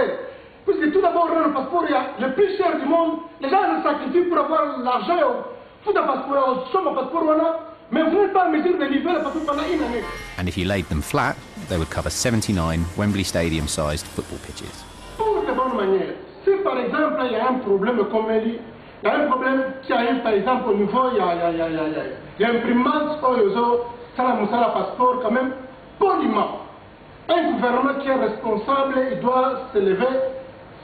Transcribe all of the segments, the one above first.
congolais. Puisque tout d'abord, le passeport est le plus cher du monde. Les gens le sacrifient pour avoir l'argent. Tout un passeport, un passeport, voilà. Mais vous n'êtes pas en mesure de livrer le passeport pendant une année. And if you laid them flat, they would cover 79 Wembley Stadium-sized football pitches. Pour de bonnes manières. Si par exemple, il y a un problème comme il y a un problème qui arrive par exemple au niveau, il y a un imprimante, ça la passeport quand même, poliment. Un gouvernement qui est responsable, il doit se lever,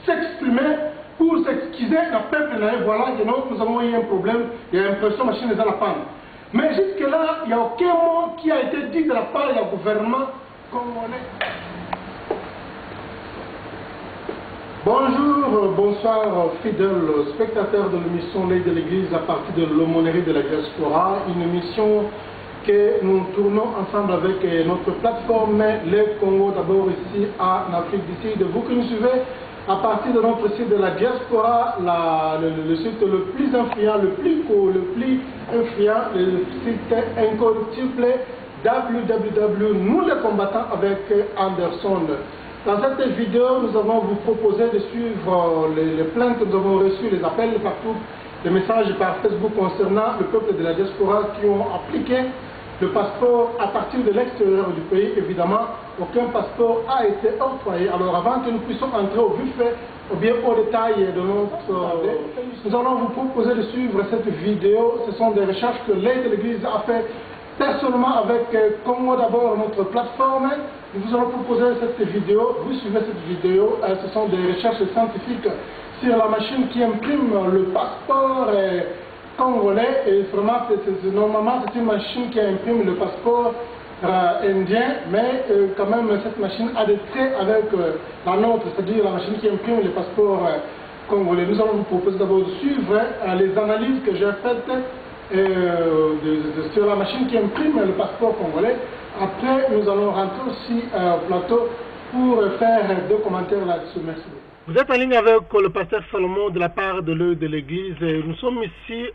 s'exprimer pour s'excuser le peuple. Voilà, nous avons eu un problème, il y a l'impression que la machine est à la panne. Mais jusque-là, il n'y a aucun mot qui a été dit de la part du gouvernement congolais. Bonjour, bonsoir, fidèles spectateurs de l'émission L'œil de l'Église à partir de l'aumônerie de la diaspora, une émission que nous tournons ensemble avec notre plateforme Le Congo, d'abord ici en Afrique du Sud. Vous qui nous suivez à partir de notre site de la diaspora, le site le plus influent, le plus influent, le site incorruptible www. Nous les combattants avec Anderson. Dans cette vidéo, nous allons vous proposer de suivre les plaintes que nous avons reçues, les appels partout, les messages par Facebook concernant le peuple de la diaspora qui ont appliqué le passeport à partir de l'extérieur du pays. Évidemment, aucun passeport a été octroyé. Alors avant que nous puissions entrer au vif ou bien au détail de notre... nous allons vous proposer de suivre cette vidéo. Ce sont des recherches que l'Œil de l'Église a fait personnellement avec Congo d'abord, notre plateforme. Nous vous allons proposer cette vidéo. Vous suivez cette vidéo. Ce sont des recherches scientifiques sur la machine qui imprime le passeport congolais. Et vraiment, normalement, c'est une machine qui imprime le passeport indien, mais quand même, cette machine a des traits avec la nôtre, c'est-à-dire la machine qui imprime le passeport congolais. Nous allons vous proposer d'abord de suivre les analyses que j'ai faites sur la machine qui imprime le passeport congolais. Après, nous allons rentrer aussi au plateau pour faire deux commentaires là-dessus. Merci beaucoup. Vous êtes en ligne avec le pasteur Salomon de la part de l'œil de l'Église. Nous sommes ici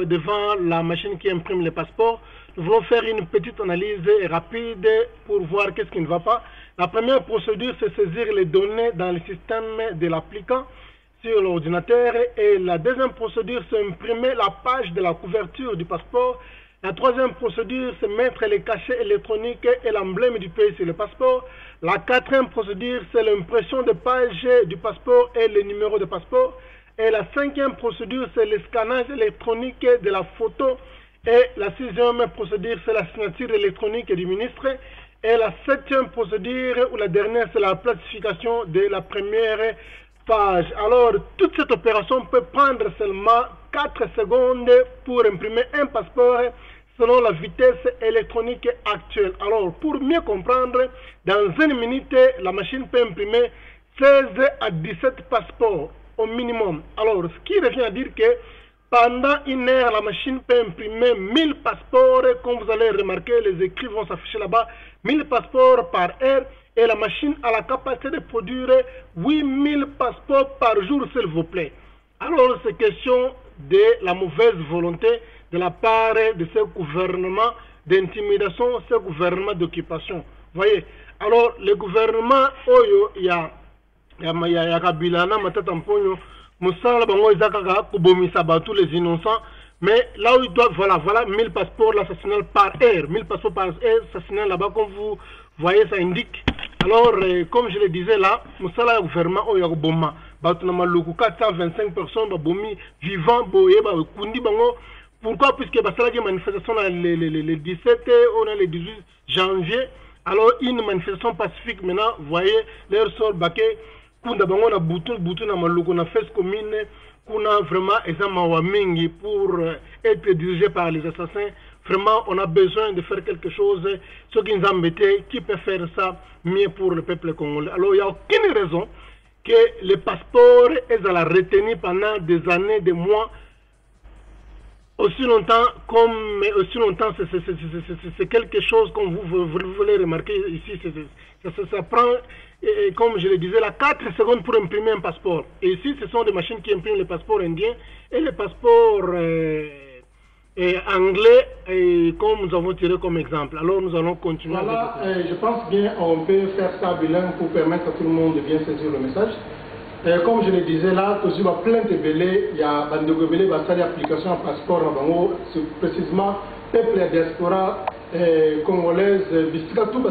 devant la machine qui imprime les passeports. Nous voulons faire une petite analyse rapide pour voir qu'est-ce qui ne va pas. La première procédure, c'est saisir les données dans le système de l'applicant sur l'ordinateur. Et la deuxième procédure, c'est imprimer la page de la couverture du passeport. La troisième procédure, c'est mettre les cachets électroniques et l'emblème du pays sur le passeport. La quatrième procédure, c'est l'impression de page du passeport et le numéro de passeport. Et la cinquième procédure, c'est le scannage électronique de la photo. Et la sixième procédure, c'est la signature électronique du ministre. Et la septième procédure, ou la dernière, c'est la plastification de la première page. Alors, toute cette opération peut prendre seulement 4 secondes pour imprimer un passeport selon la vitesse électronique actuelle. Alors, pour mieux comprendre, dans une minute, la machine peut imprimer 16 à 17 passeports au minimum. Alors, ce qui revient à dire que pendant une heure, la machine peut imprimer 1000 passeports. Comme vous allez remarquer, les écrits vont s'afficher là-bas, 1000 passeports par heure. Et la machine a la capacité de produire 8000 passeports par jour, s'il vous plaît. Alors, c'est question de la mauvaise volonté de la part de ce gouvernement d'intimidation, ce gouvernement d'occupation. Voyez. Alors, le gouvernement, Oyo, il y a Kabila, Matata Mponyo, Moussala Bango, Izakaka, Kubomisa, tous les innocents. Mais là où ils doivent, voilà 1000 passeports l'assassinat par heure. 1000 passeports par heure, assassinat là-bas, comme vous voyez, ça indique. Alors, comme je le disais là, Moussala gouvernement, Oyo, Boma. Batunama Loko, 425 personnes, Bomi, vivant, Boye, Kundi Bango. Pourquoi? Puisque Basala qui manifestation le 17, on a le 18 janvier. Alors, une manifestation pacifique maintenant, vous voyez, leur sort baquet, Kunda Bango, na Boutou, na Maloko, na fesse commune, Kuna vraiment, Ezama Mingi pour être dirigé par les assassins. Vraiment, on a besoin de faire quelque chose. Ceux qui nous embêtent, qui peut faire ça mieux pour le peuple congolais? Alors, il n'y a aucune raison que les passeports aient à la retenir pendant des années, des mois, aussi longtemps c'est quelque chose comme vous voulez remarquer ici, ça prend, comme je le disais là, 4 secondes pour imprimer un passeport. Et ici, ce sont des machines qui impriment les passeports indiens et les passeports et anglais, et comme nous avons tiré comme exemple. Alors nous allons continuer. Voilà, je pense bien on peut faire ça bilingue pour permettre à tout le monde de bien saisir le message. Comme je le disais là, il y a plein de bélés, il y a des bélés, il y a des applications à passeport, c'est précisément peuple et diaspora congolaise, tout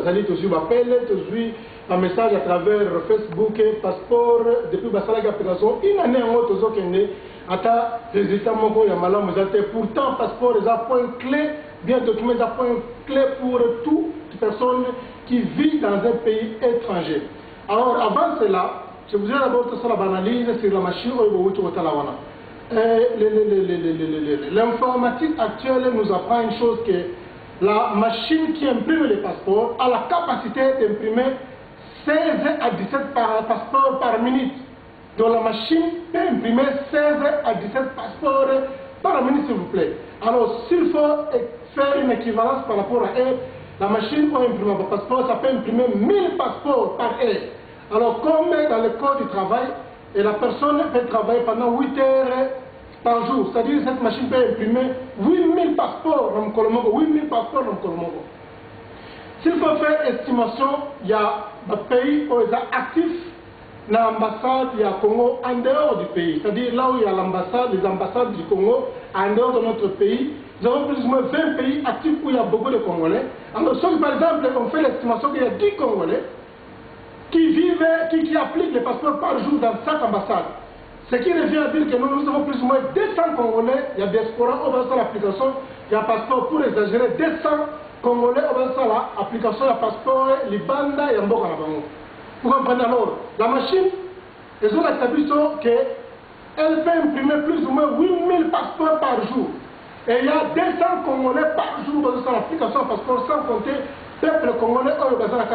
un message à travers Facebook, passeport, depuis l'application, une année en autre, ata résultat moko ya malamu zate pourtant passeport est un point clé bien documenté, un point clé pour toute personne qui vit dans un pays étranger. Alors avant cela, je voudrais d'abord faire la analyse sur la machine l'informatique actuelle nous apprend une chose, que la machine qui imprime les passeports a la capacité d'imprimer 16 à 17 passeports par minute. Donc la machine peut imprimer 16 à 17 passeports par minute, s'il vous plaît. Alors s'il faut faire une équivalence par rapport à elle, la machine pour imprimer un passeport, ça peut imprimer 1000 passeports par heure. Alors comme dans le code du travail, et la personne peut travailler pendant 8 heures par jour, c'est-à-dire que cette machine peut imprimer 8000 passeports dans Kolomogo, 8000 passeports dans Kolomogo. S'il faut faire estimation, il y a des pays où ils sont actifs. L'ambassade du Congo en dehors du pays, c'est-à-dire là où il y a l'ambassade, les ambassades du Congo en dehors de notre pays, nous avons plus ou moins 20 pays actifs où il y a beaucoup de Congolais. Alors, si par exemple, on fait l'estimation qu'il y a 10 Congolais qui appliquent les passeports par jour dans chaque ambassade, ce qui revient à dire que nous avons plus ou moins 200 Congolais, il y a des diaspora, on va faire l'application, il y a un passeport pour exagérer, 200 Congolais, on va faire l'application, il y a un passeport, Libanda et Mboka Nabango. Vous comprenez alors, la machine, ils ont établi qu'elle peut imprimer plus ou moins 8000 passeports par jour. Et il y a 200 Congolais par jour dans l'application passeport, sans compter le peuple congolais au Bazana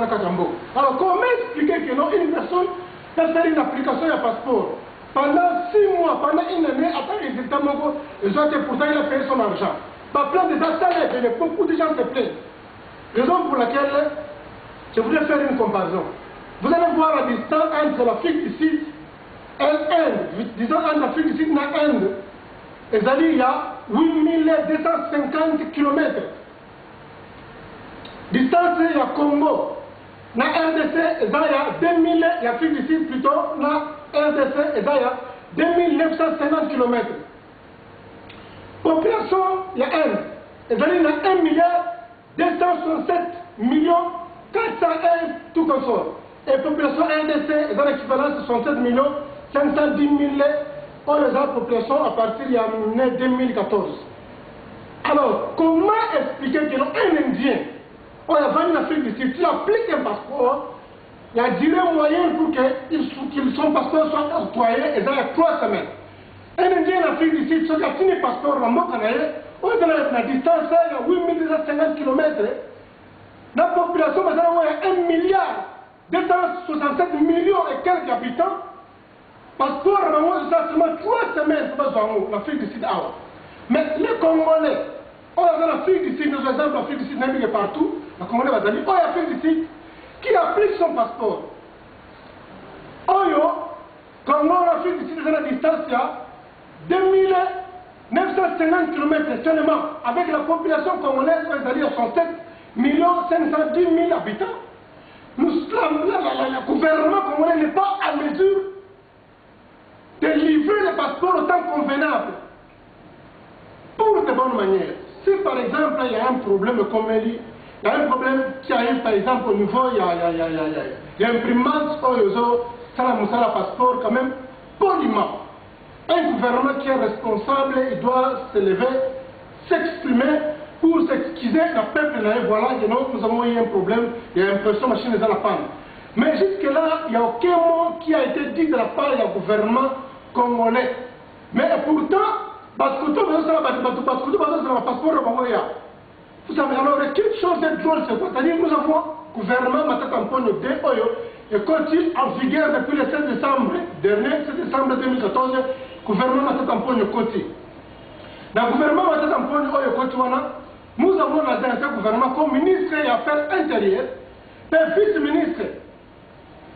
Katambo. Alors comment expliquer que non, une personne peut faire une application à passeport pendant 6 mois, pendant une année, après les résultats, ils ont été pourtant il a payé son argent. Par plein de gens, beaucoup de gens se plaignent. Raison pour laquelle je voudrais faire une comparaison. Vous allez voir la distance entre l'Afrique du Sud et l'Inde. Disons entre l'Afrique du Sud et l'Inde. Et il y a 8250 km. Distance, il y a Congo. Dans RDC, il y a 2000, l'Afrique du Sud plutôt, dans RDC, il y a 2950 km. Population, il y a Inde. Il y a 1 milliard 267 millions 401 tout comme ça. Et population RDC, dans l'équivalent de 67 millions 510 000 on les a population à partir de 2014. Alors, comment expliquer que un Indien, on a vendu l'Afrique du Sud, tu appliques un passeport, la durée moyenne pour que son passeport soit octroyé est dans les 3 semaines. Un Indien en Afrique du Sud, qui a fini le passeport dans mon Canada, on est dans la distance, il y a 8250 km. La population, maintenant, il y a 1 milliard 267 millions et quelques habitants. Passeport, c'est seulement 3 semaines pour l'Afrique du Sud. Mais les Congolais, on est dans l'Afrique du Sud, nous avons l'Afrique du Sud, n'importe partout, les Congolais vont dire, on est l'Afrique du Sud, qui applique son passeport. Oyo, Congo, l'Afrique du Sud, c'est la distance, il y a 2950 km seulement, avec la population congolaise, c'est-à-dire 67 510 000 habitants. Le gouvernement congolais n'est pas à mesure de livrer les passeports autant convenable. Pour de bonnes manières. Si par exemple il y a un problème comme il y a un problème qui arrive par exemple au niveau, il y a imprimante ça la passeport quand même poliment. Un gouvernement qui est responsable, il doit se lever, s'exprimer pour s'excuser le peuple. Voilà, nous avons eu un problème, il y a l'impression que la machine est dans la panne. Mais jusque-là, il n'y a aucun mot qui a été dit de la part du gouvernement congolais. Mais pourtant, parce que tout le monde a un passeport, vous savez, alors quelque chose de drôle, c'est-à-dire que nous avons un gouvernement de Oyo, et continue en vigueur depuis le 7 décembre dernier, 7 décembre 2014, le gouvernement de continue. Dans le gouvernement de nous avons dans un gouvernement comme ministre des Affaires intérieures, vice-ministre,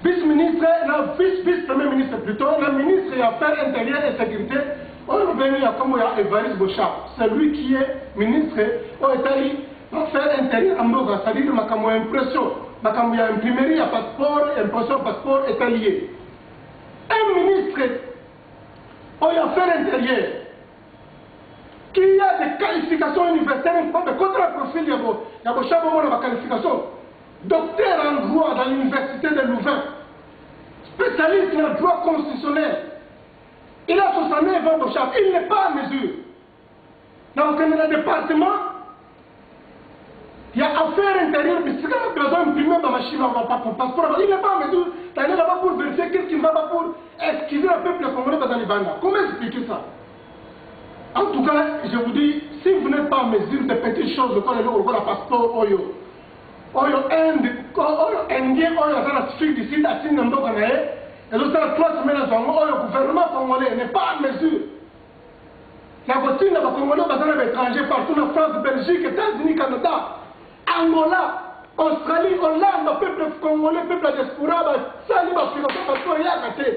vice-premier ministre plutôt, le ministre des Affaires intérieures et sécurité, on est venu à comme il y a Évariste Bochab, c'est lui qui est ministre au Italie, affaires intérieures en Boga, c'est-à-dire ma impression, ma imprimerie à passeport, impression passeport italien. Un ministre aux affaires intérieures qui a des qualifications universitaires, mais contre le profil, il y a Bochab des qualifications. Docteur en droit dans l'université de Louvain, spécialiste en droit constitutionnel. Il a 69 ans de chef, il n'est pas à mesure. Donc, dans le département, il y a affaires intérieures, mais c'est quand même besoin d'imprimer ma machine, pour passeport. Il n'est pas à mesure d'aller là-bas pour vérifier qu'est-ce qu'il va pas pour esquiver le peuple congolais dans les bandes. Comment expliquer ça? En tout cas, je vous dis, si vous n'êtes pas à mesure de petites choses, comme le passeport, Oyo, Indien, Afrique du Sud, et le gouvernement congolais n'est pas à mesure. La voiture de Congolais est étranger partout en France, Belgique, États-Unis, Canada, Angola, Australie, Hollande, le peuple congolais, le peuple diaspora, ça n'est pas parce qu'il y a à côté.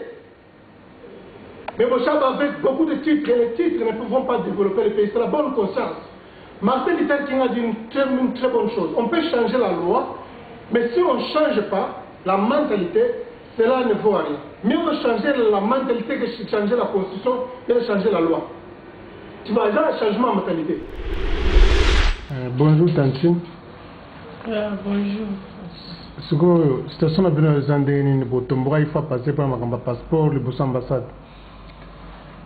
Mais Bochab avec beaucoup de titres, et les titres ne pouvons pas développer le pays, c'est la bonne conscience. Martin Luther King a dit une très bonne chose. On peut changer la loi, mais si on ne change pas la mentalité, cela ne vaut rien. Mieux vaut changer la mentalité que changer la constitution et de changer la loi. Tu vois, il y a un changement de mentalité. Bonjour Tantine. Bonjour. Ce que la situation est bien zandéni, il faut passer par un passeport, le boss ambassade.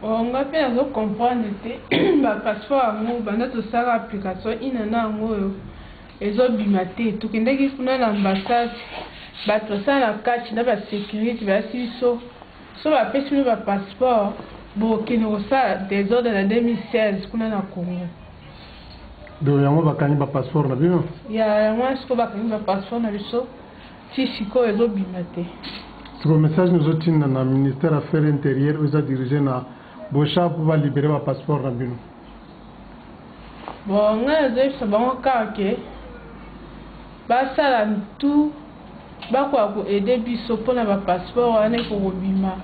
On va faire comprendre que le passeport, c'est une application, il y a un bimate, tout qui est l'ambassade, la carte, la sécurité, la so la personne le passeport, qui nous a des ordres de 2016 qu'on a dans le Congo. Donc, il y a un passeport là, bien? Il y a un passeport là, si c'est quoi les bimate. Ce message nous a dit dans le ministère des Affaires intérieures, vous a dirigé dans Bochab pour libérer le passeport là, bien? Bon, on a dit que c'est bon, que ça la tout. Bakwa aider biso pour na passeport ane ko bima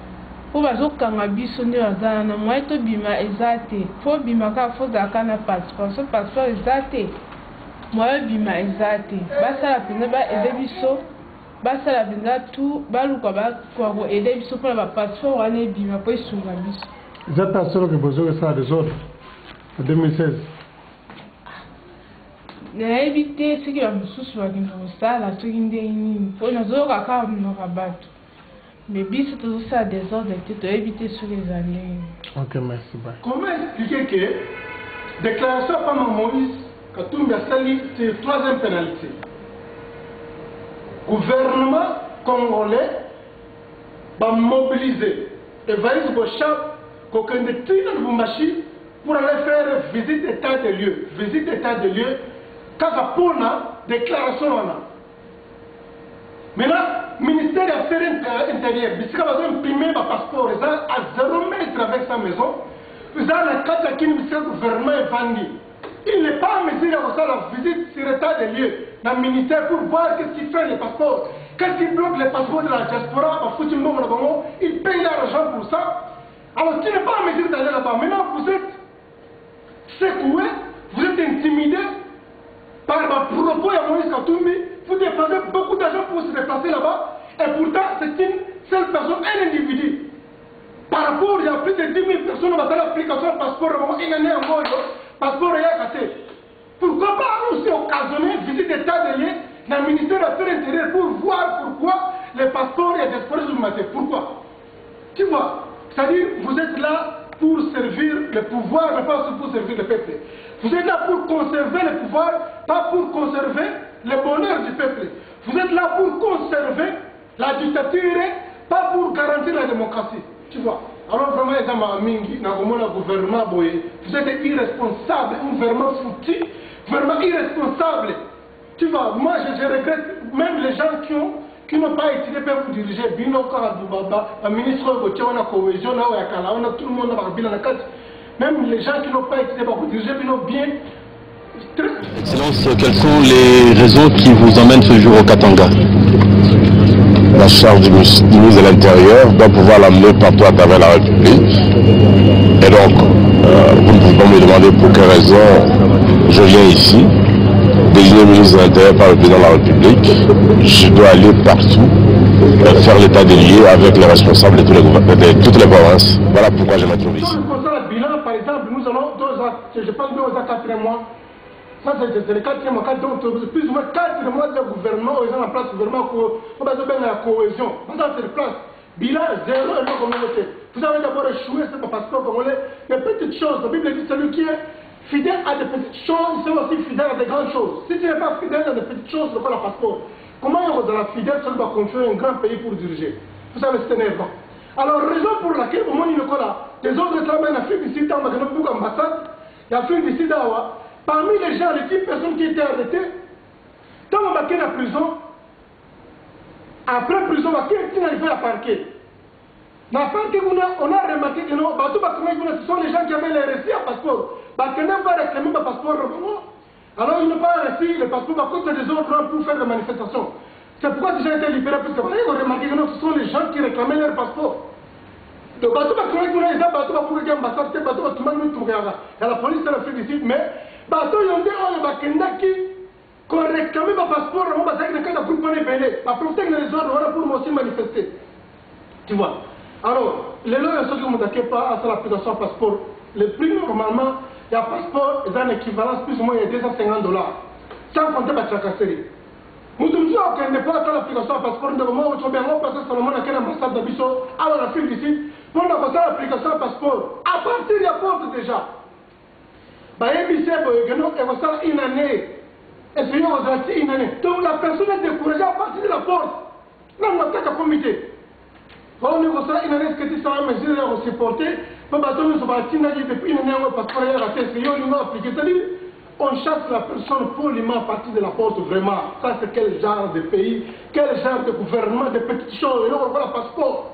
po bazo kanga biso nde bazana na moi to bima ezate fo bima ka fo zaka na passeport so passeport ezate moi bima ezate basa la pina ba aider biso basa la pina tout baluka ba ko aider biso pour na passeport ane bima po isunga biso ezata solo que bozo ça des autres en 2016. Na éviter ce qui va me soucier de ça, la seconde ligne. Pour nous autres, quand on rabat. Mais bis c'est tout ça des ordres, tu dois éviter sur les années. Ok, merci. Bye. Comment expliquer que déclaration par Moïse, Katumbi Sali, c'est la troisième pénalité. Gouvernement congolais va mobiliser Évariste Bochab, qu'aucun de tirs de Bumbashi pour aller faire visite d'état de lieu. Visite d'état de lieu. Quand pour la déclaration, maintenant, le ministère des Affaires intérieures, puisqu'il va imprimer le passeport, à 0 mètre avec sa maison, vous avez la carte qui le gouvernement est vendu. Il n'est pas à mesure de faire la visite sur l'état des lieux dans le ministère pour voir qu'est-ce qu'il fait les passeports. Qu'est-ce qu'il bloque les passeports de la diaspora, il paye l'argent pour ça. Alors, tu n'es pas à mesure d'aller là-bas. Maintenant, vous êtes secoué, vous êtes intimidé. Par le propos de Moïse Katumbi, vous dépensez beaucoup d'argent pour se déplacer là-bas, et pourtant c'est une seule personne, un individu. Par rapport, il y a plus de 10 000 personnes dans l'application passeport, il y en a un mot, passeport est cassé. Pourquoi pas aussi occasionner une visite d'état de lieu dans le ministère des Affaires intérieures pour voir pourquoi les passeports et les disparus du matin? Pourquoi? Tu vois, c'est-à-dire vous êtes là pour servir le pouvoir, mais pas pour servir le peuple. Vous êtes là pour conserver le pouvoir, pas pour conserver le bonheur du peuple. Vous êtes là pour conserver la dictature, pas pour garantir la démocratie. Tu vois. Alors vraiment, le gouvernement, vous êtes irresponsable, un gouvernement foutu, vraiment irresponsable. Tu vois, moi je regrette même les gens qui n'ont pas étudié pour vous diriger. Bino Karabouba, le ministre de la cohésion, tout le monde a la carte. Même les gens qui n'ont pas étudié pour vous diriger, Bino bien. Excellence, quels sont les réseaux qui vous emmènent ce jour au Katanga? la charge du ministre de l'Intérieur doit pouvoir l'amener partout à travers la République. Et donc, vous ne pouvez pas me demander pour quelle raison je viens ici, désigné ministre de l'Intérieur par le président de la République. Je dois aller partout, faire l'état des lieux avec les responsables de toutes les provinces. Voilà pourquoi je me trouve ici. Par exemple, nous allons, je pense que nous avons 4 mois. Ça, c'est le 4e mois, donc plus ou moins 4 mois de gouvernement, ils ont en place le gouvernement pour la cohésion. Maintenant, c'est le place. Bilan, 0 et non communauté. Vous avez d'abord échoué, c'est pas passeport congolais. Les petites choses, la Bible dit celui qui est fidèle à des petites choses, c'est aussi fidèle à des grandes choses. Si tu n'es pas fidèle à des petites choses, c'est pas le passeport. Comment vous êtes fidèle, ça doit confier un grand pays pour diriger. Vous savez, c'est énervant. Alors, raison pour laquelle, au moins, il y a des autres travailleurs en Afrique d'ici, dans l'ambassade, il y a Afrique d'ici, parmi les gens, les 10 personnes qui étaient arrêtées, quand on va quitter la prison, après prison, on va quitter la parquet. Dans le parquet, on a remarqué que ce sont les gens qui avaient les récits à passeport. Parce qu'ils n'ont pas réclamé le passeport. Alors, ils n'ont pas réussi le passeport à cause des autres pour faire des manifestations. C'est pourquoi ces gens étaient libérés, parce qu'ils ont remarqué que ce sont les gens qui réclamaient leur passeport. Donc, il y a la police de l'Afrique du Sud, mais il y a des gens qui réclamaient le passeport, pour aussi manifester. Tu vois. Alors, les lois ne sont pas à l'application passeport. Le prix, normalement, il y a un passeport, il y a une équivalence plus ou moins de $250. Sans compter la tracasserie. Nous devons qu'on n'est pas à l'application passeport, nous devons passer seulement à l'ambassade d'Abisso, à l'Afrique du Sud, pour passer l'application passeport. À partir de la porte déjà. Une année. Essayons de une année. Donc la personne est découragée à partir de la porte. Là, on attaque un comité. On négocie une année, ce que tu seras mesure à supporter. Depuis une année, on va passer à la tête. C'est-à-dire, on chasse la personne poliment à partir de la porte, vraiment. Ça, c'est quel genre de pays, quel genre de gouvernement, de petites choses. Et là, on voit le passeport.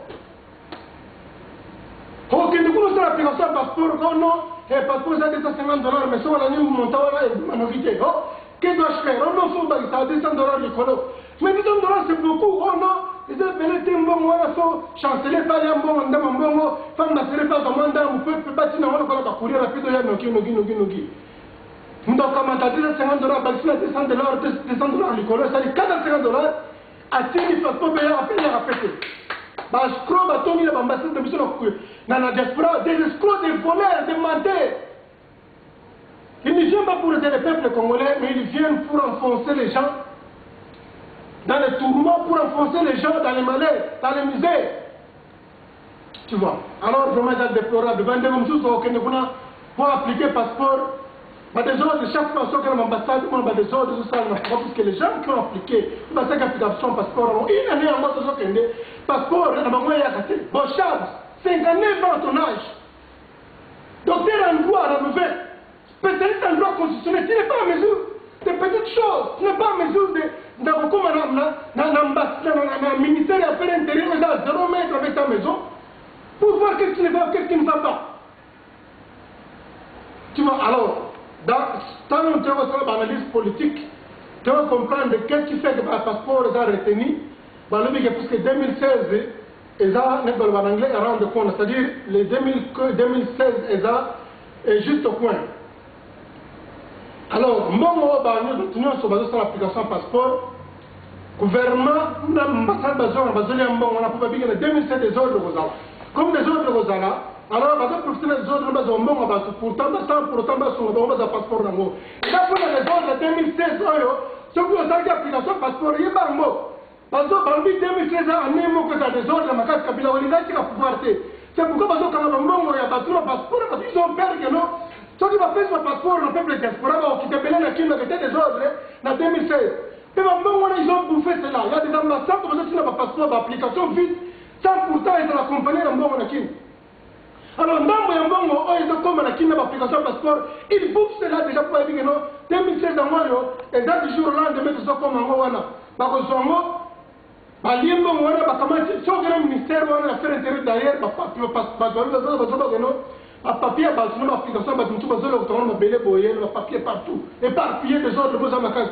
Ok, du coup, nous avons l'application passeport. Oh non, le passeport, c'est $250, mais si on a mis mon temps, là, ma novité. Oh, qu'est-ce que je fais? Oh non, il faut que ça $200 les colos. Mais $200, c'est beaucoup. Oh non. Ils ont appelé Timbongo, chanceler par les Mbongo, Ndamambongo, femme n'a pas de mandat, on peut bâtir dans le courir rapide, il y a Nogi. Donc, quand on a $250, $200 les colos, ça dit $450 à Tini, parce qu'on peut répéter. Je crois que Tony, l'ambassade de Mission, dans la diaspora, des escrocs, des voleurs, des menteurs. Ils ne viennent pas pour aider le peuple congolais, mais ils viennent pour enfoncer les gens dans les tourments, pour enfoncer les gens dans les malheurs, dans les misères. Tu vois. Alors, vraiment, c'est déplorable. Pour appliquer le passeport, des ordres, chaque personne qui a l'ambassade, des ordres, parce que les gens qui ont appliqué, parce que l'application passeport, une année en mode de passeport, bon charge, 59 ans à ton âge. Donc, tu es en droit à renouveler. Peut-être un droit constitutionnel, tu n'es pas à mesure de petites choses, tu n'es pas à mesure de dans le ministère des Affaires intérieures, ils ont 0 mètre avec ta maison, pour voir qu'est-ce qui ne va, qu'est-ce qui ne va pas. Tu vois, alors, quand on fait l'analyse politique, tu vas comprendre qu'est-ce qui fait que le passeport est retenu, parce que 2016, ils ont en anglais rendre compte, c'est-à-dire les 2016, ils ont juste au coin. Alors, nous avons sur l'application passeport. Gouvernement, l'ambassade on a pas bien 2007 des ordres aux Ala. Comme des ordres aux Ala, alors on va profiter des ordres aux Ala, pourtant, on va passeport dans l'eau. Et là, pour les ordres de 2016, ceux qui ont l'application passeport, il y a un mot. Parce que dans 2016, on a un que ça des ordres, ma carte Kabila, on a la pouvoirité. C'est pourquoi, parce que quand on a battu le passeport, parce qu'ils ont peur que non. Ceux qui vont faire ce passeport, le peuple diaspora, qui te belait la Kine, qui était des ordres, en 2016. Mais ils ont bouffé cela. Il y a des ambassades qui ont un passeport d'application vite, sans pourtant être accompagnés dans le Kine. Alors, ils ont comme la Kine d'application passeport, ils bouffent cela déjà pour dire que non, 2016 en mois, et dans du jour au lendemain, ils sont comme en Moana. Parce que son mot, par l'Imbo Moana, parce que si on a un ministère, on a l'affaire intérieure derrière, papier, l'application, papier partout, éparpillé des ordres de vos amakas.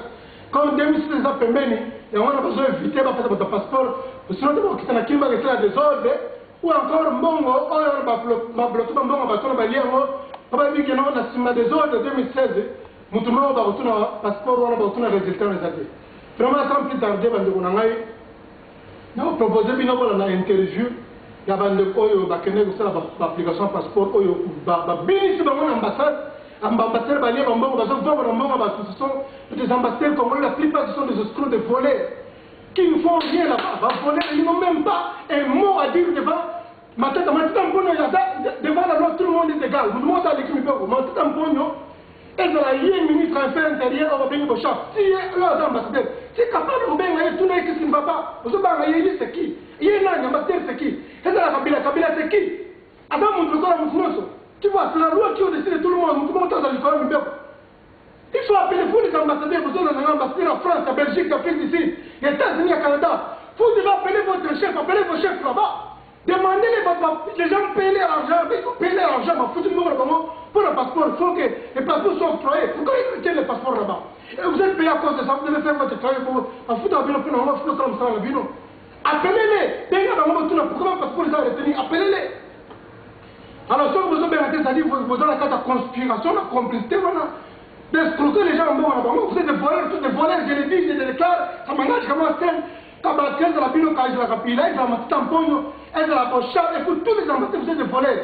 comme 2006 ans pembeni et on a besoin d'éviter votre passeport sinon on a qui va rester à désordre ou encore mbongo on va bloquer mbongo va tourner baliamo on va dire que non la sima désordre 2016 mutumo va retourner passeport on va retourner résultat les années vraiment sans plus tarder bande on a non proposer bino na interview ya bande oyo bakene kusala application passeport oyo ba bini ba mon ambassade ambassadeurs balié bambongo bazo vendre mbongo ba ce sont des ambassadeurs congolais la plupart sont des escrocs de voleurs qui ne font rien là-bas va voler ils n'ont même pas un mot à dire devant matata mponyo ya devant la loi tout le monde est égal tout le monde a l'équipe matata mponyo et de la ministre affaires intérieures au pays Bochap si là ambassadeur c'est capable de bien tout n'est que ce ne va pas vous savez c'est qui il est là ambassadeur c'est qui et de la Kabila c'est qui avant mon droit mon tu vois, c'est la loi qui décide tout le monde. Tout le monde est dans l'école. Il faut appeler vous les ambassadeurs. Vous avez un ambassadeur en France, en Belgique, en France ici, aux États-Unis, au Canada. Vous devez appeler votre chef, appeler vos chefs là-bas. Demandez les gens payer l'argent. Il faut payer l'argent. Il faut tout le monde pour le passeport. Il faut que les passeports soient octroyés. Pourquoi ils retiennent les passeports là-bas? Et vous êtes payé à cause de ça. Vous devez faire votre travail pour foutre un vino. Appelez-les. Pourquoi le passeport les a retenus? Appelez-les. Alors, si vous avez c'est-à-dire vous avez la carte de conspiration, la complicité, voilà. D'escroquer les gens, vous êtes des voleurs, tous des voleurs, je le dis, je le déclare, ça m'engage comme un tel. Quand de la Bino, quand je la capilla, elle va mettre tampon, elle va la pochette, et tous les ambassadeurs, vous êtes des voleurs.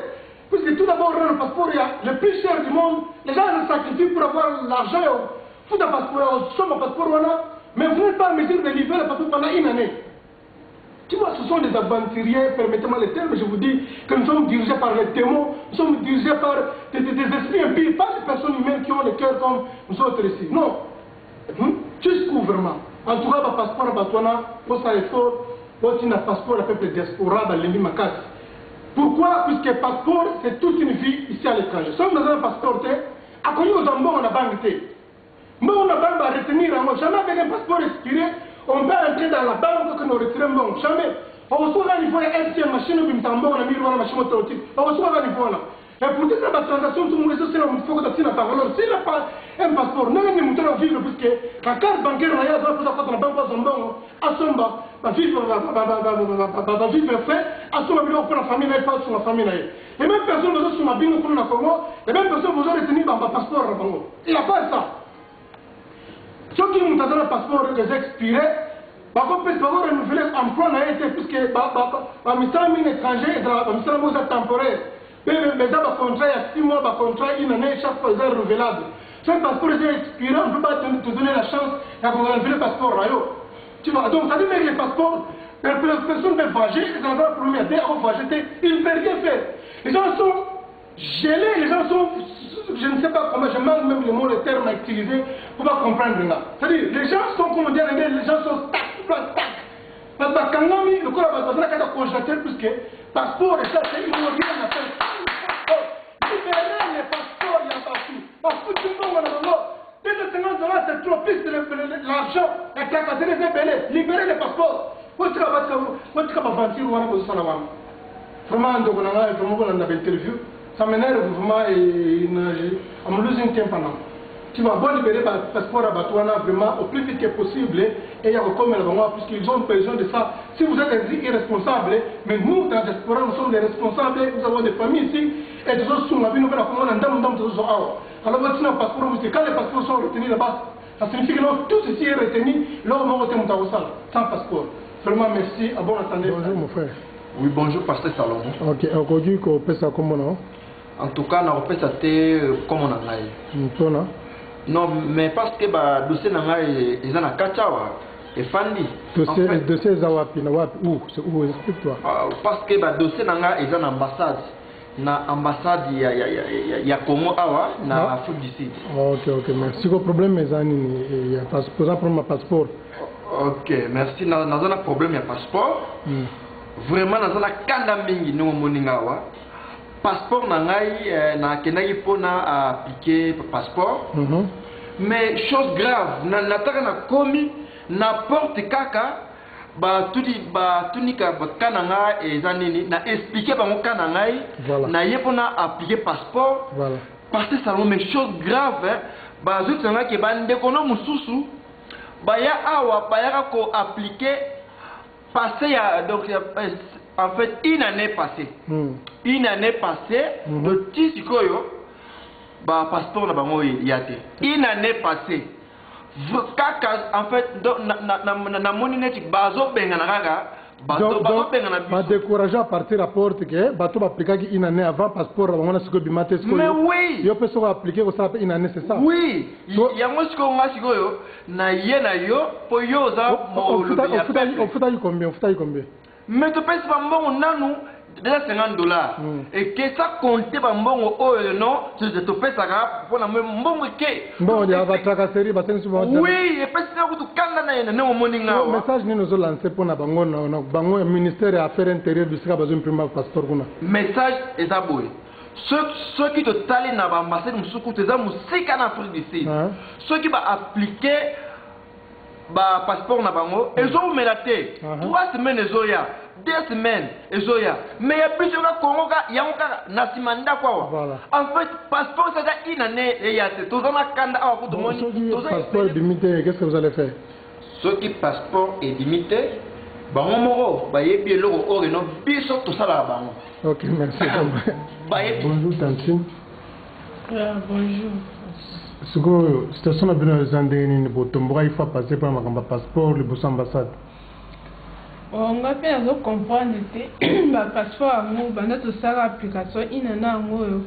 Puisque tout d'abord, le passeport, il y a le plus cher du monde, les gens se sacrifient pour avoir l'argent, foutre un passeport, somme un passeport, voilà. Mais vous n'êtes pas en mesure de livrer le passeport pendant une année. Tu vois, ce sont des aventuriers, permettez-moi le terme, je vous dis que nous sommes dirigés par les démons, nous sommes dirigés par des esprits impies, pas des personnes humaines qui ont le cœur comme nous autres ici. Non. Jusqu'où vraiment? En tout cas, le passeport à Batouana, pour ça, il faut un passeport à peuple diaspora dans l'ennemi Makas. Pourquoi? Puisque le passeport, c'est toute une vie ici à l'étranger. Si nous avons un passeport, à quoi nous avons un banque? Nous avons à retenir, jamais avec un passeport expiré. On peut entrer dans la banque que nous retirons bon, jamais. On reçoit un niveau de machine ou une tambour, on a mis une machine automatique. On reçoit un niveau là. Et pour dire que la transaction, tout le monde c'est il faut que tu aies la parole. S'il n'a pas un passeport, nous ne montons vivre puisque la carte bancaire, on a pour ça la banque à son bon, à son bas, va vivre fait, à son bas, pour la famille, mais pas sur la famille. Les mêmes personnes qui sont sur ma bille, nous prenons Congo, les mêmes personnes vous ont retenu dans ma passeport à Congo. Il n'a pas ça. Ceux qui ont un passeport des expirés, par contre, ils vont renouveler l'emploi, puisque les étrangers et les temporaire. Mais les contrats, il y a 6 mois, contrat, une année, chaque fois, ils sont renouvelables. Si le passeport est expiré, on ne peut pas te donner la chance de renouveler le passeport. Tu vois, donc ça veut dire que les passeports, les personnes peuvent voyager, ils ont un problème, ils ne peuvent rien faire. Les gens sont gelés, les gens sont. Je ne sais pas comment, je manque même le mot, le terme à utiliser pour pas comprendre là. C'est-à-dire, les gens sont, comment dire, les gens sont tac. Parce que quand on le corps va donner un congélateur, puisque passeport et ça, c'est une rien à faire. Libérer les passeports, il y a partout. Parce que tout le monde a dès que $50, c'est trop plus l'argent, la carte est belé. Libérer les passeports. Votre aventure, on va vous savoir. Vraiment, on a une interview. Ça m'énerve vraiment et I'm losing time pendant. Tu vas bon libérer le passeport à Batouana vraiment au plus vite que possible et il y a comme puisqu'ils ont besoin de ça. Si vous êtes irresponsable, mais nous dans la diaspora nous sommes les responsables, nous avons des familles ici et des autres sont la vie nous verra comment on a alors voici un passeport, quand les passeports sont retenus là-bas, ça signifie que tout ceci est retenu, là on va rester sans passeport. Vraiment merci, à bon attendez. Bonjour mon frère. Oui bonjour pasteur Salomon. Ok, aujourd'hui qu'on peut ça comment non? En tout cas, on peut s'attendre comme on a eu. Non, mais parce que le dossier est dans la Kachawa et Fandi. Le dossier est où? Explique-toi. Parce que le dossier est dans l'ambassade. Dans l'ambassade, il y a Congo, dans l'Afrique du Sud. Ok, merci. Le problème est il y a un passeport. Ok, merci. Dans un problème, il y a un passeport. Vraiment, dans un cas de nous, passeport na kenaki pona appliquer passeport mais chose grave nataka na komi na porte kaka ba tunika kana nga ezanini na expliquer bango kana ngai na yepona appliquer passeport parce que ça mais chose grave ba zutanga ke bande kono mususu baya awa baya ko appliquer passé donc en fait une année passée. Une année passée le tisi koyo ba passeport na bango yate. Une année passée. Kaka en fait na moni neti bazo benga na kaka ba décourager à partir à porte que bato ba appliquer une année avant passeport on a siko bimate siko. Mais oui. Yo peut se appliquer ko ça une année c'est ça. Oui. Ya mo siko nga siko yo na ye na yo po yo za mo le bien. On futa combien? Mais tu penses pas bon nanu déjà $50 et que ça compte pas bon oh non tu te pèses ça pour la même bon que bon il y a votre tracasserie ba tensu bon oui et parce que tu kanda na no moninga message ni nous lancer pour na bango na bango ministère des affaires intérieures du sika besoin prima passeport kuna message est ça boy ceux qui te talent na ba ambassade musuku te za musika na Afrique du Sud ceux qui va appliquer ba passeport na bango ils ont mérité 3 semaines ezoya 2 semaines ezoya mais ya plus ka Congo ka yanka na simanda kwa en fait passeport ça da une année et ya c'est tout na kanda a pour demander passeport est limité qu'est-ce que vous allez faire ceux qui passeport est limité bango moko ba yebi eloko o no biso tout ça là bango. OK merci. Bonjour Tantine. Bonjour. Siko station na bino zandeni ni botomboka il faut passer par ma passeport le boss ambassade. On va bien comprendre que ba passeport ngo banda to sala application inana ngo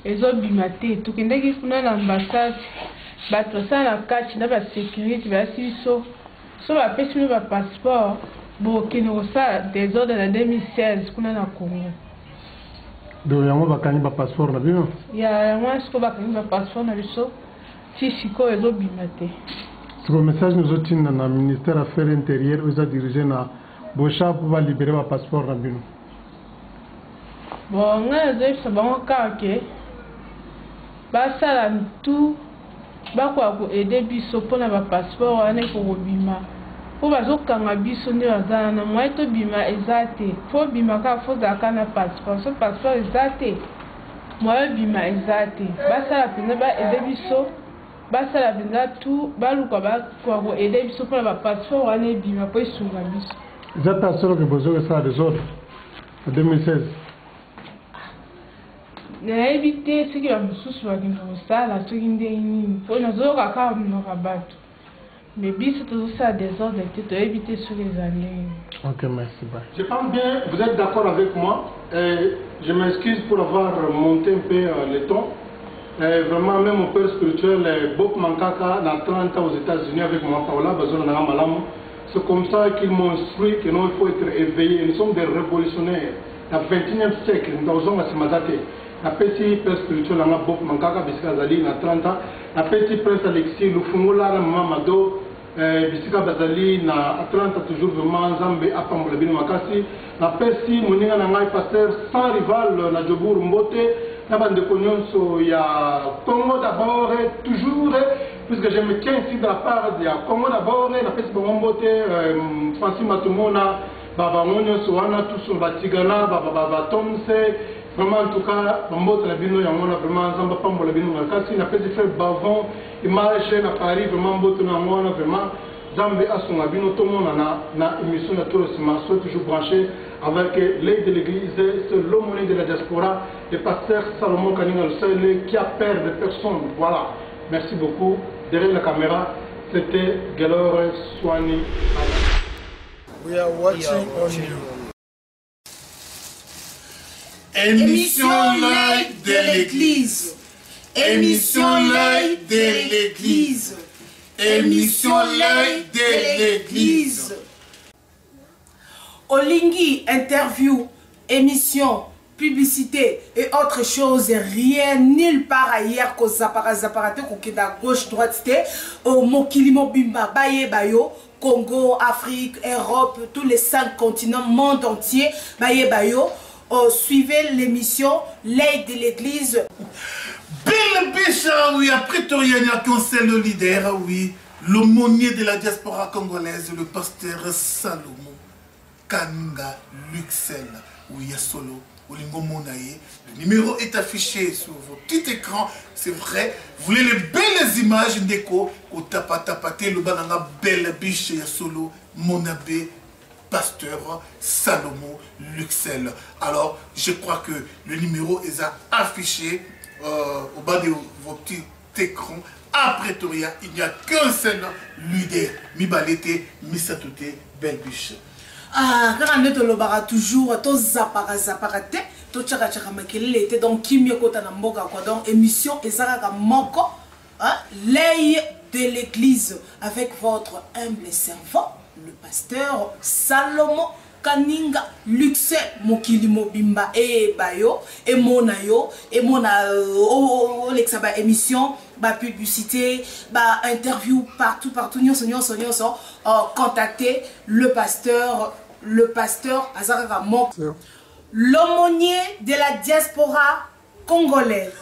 ezo bimate to kendeki kuna na ambassade ba to sala catch na ba sécurité ba siso so ba pesi ba passeport bo kino sa des ordres de 2016 kuna na Congo. Do yango bakani ba passeport na bino? Ya yango sko bakani ba passeport na biso. Si siko ezo bimate. Sur le message nous otine na ministère affaires intérieures aux a dirigé na Bocha pour libérer le passeport na bino. Bon, nga zo bango kake. Ba sala tout ba ko aider biso pona ba passeport ane ko bima. Po bazo kanga biso nde bazana na moi to bima ezate. Fo bima ka fo zaka na passeport. So passeport ezate. Moi bima ezate. Ba sala pena ba aider biso. Basa la binda tout baluka ba ko aider biso pour ba passeport ane bima po isunga biso. Zata solo que besoin ça des autres en 2016. Na éviter ce qui va me soucier de ça la tout indéni. Pour nous autres ka no rabato. Mais biso tout ça des autres tu éviter sur les années. OK merci bye. Je pense bien vous êtes d'accord avec moi et je m'excuse pour avoir monté un peu le ton. Vraiment, même mon père spirituel, Bob Mankaka, dans 30 ans aux États-Unis avec moi, Paola, c'est comme ça qu'ils m'ont instruit que non, il faut être éveillé. Nous sommes des révolutionnaires. Dans le 21e siècle, nous avons un petit père spirituel, Bob Mankaka, Bissika Zali, dans 30 ans. Un petit prince Alexis, Lufungola, Mamado, Bissika Bazali, dans 30 ans, toujours vraiment, Zambé, Apambolabino Makasi. Un petit Moninga Nangai, pasteur sans rival, Nadjobour Mbote. Il y a Congo d'abord, toujours, puisque je me tiens ici de la part de Congo d'abord, la peste Bombote, Francis Matumona, Baba Monyo Soana, tous sur Batigana, Baba Tomse, vraiment en tout cas, Bombote la Bino, Yamona, vraiment, Zamba Pambo la Bino, Nakasi, la peste fait Bavon, il m'a acheté à Paris, vraiment, Bote Namona, vraiment, Zambé à son abino, tout le monde a une émission de tout le cinéma, soit toujours branché avec l'aide de l'église, c'est l'aumônier de la diaspora, le pasteur Salomon Kaninga, le seul qui a peur de personne. Voilà, merci beaucoup. Derrière la caméra, c'était Gelore Swani. We are watching on you. Émission live de l'église. Émission live de l'église. Émission live de l'église. Olingi, interview, émission, publicité et autre chose, rien, nulle part ailleurs que Zaparate, Kokeda, gauche, droite, au Mokilimo Bimba, Baye Bayo, Congo, Afrique, Europe, tous les 5 continents, monde entier, Baye Bayo, suivez l'émission L'aide de l'église. Bill Bishop, oui, après Toriania, conseil le leader, oui, l'aumônier de la diaspora congolaise, le pasteur Salomon Kaninga Luxel. oui, il y a solo. Le numéro est affiché sur vos petits écrans, c'est vrai. Vous voulez les belles images d'écho, le banana belle biche, il y a solo, Monabé, Pasteur, Salomo, Luxel. Alors, je crois que le numéro est affiché au bas de vos petits écrans. À Pretoria, il n'y a qu'un seul leader, Mibalete, Misatoute, Belle biche. Ah, quand on est au Lobara, toujours, tout zaparate, tout tchaka makele était donc Kimio Kota Namboga, quoi, donc émission Ezara Moko, l'œil de l'église, avec votre humble servant, le pasteur Salomon Kaninga, Luxe, Mokilimo Bimba, et Bayo, et Monayo, et Mona, l'exaba émission, publicité, interview, partout, contactez le pasteur Azara Mok, l'aumônier de la diaspora congolaise.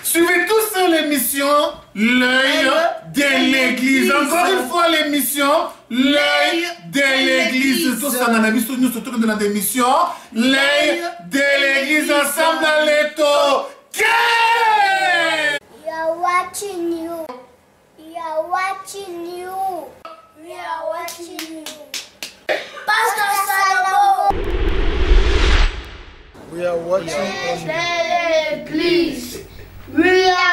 Suivez tous l'émission L'œil de l'église. Encore une fois l'émission L'œil de l'église. Tout ça, nous sommes dans l'émission L'œil de l'église ensemble dans les taux. We are watching you. We are watching you. We are watching you. Pastor Salomon. We are watching L'église. We are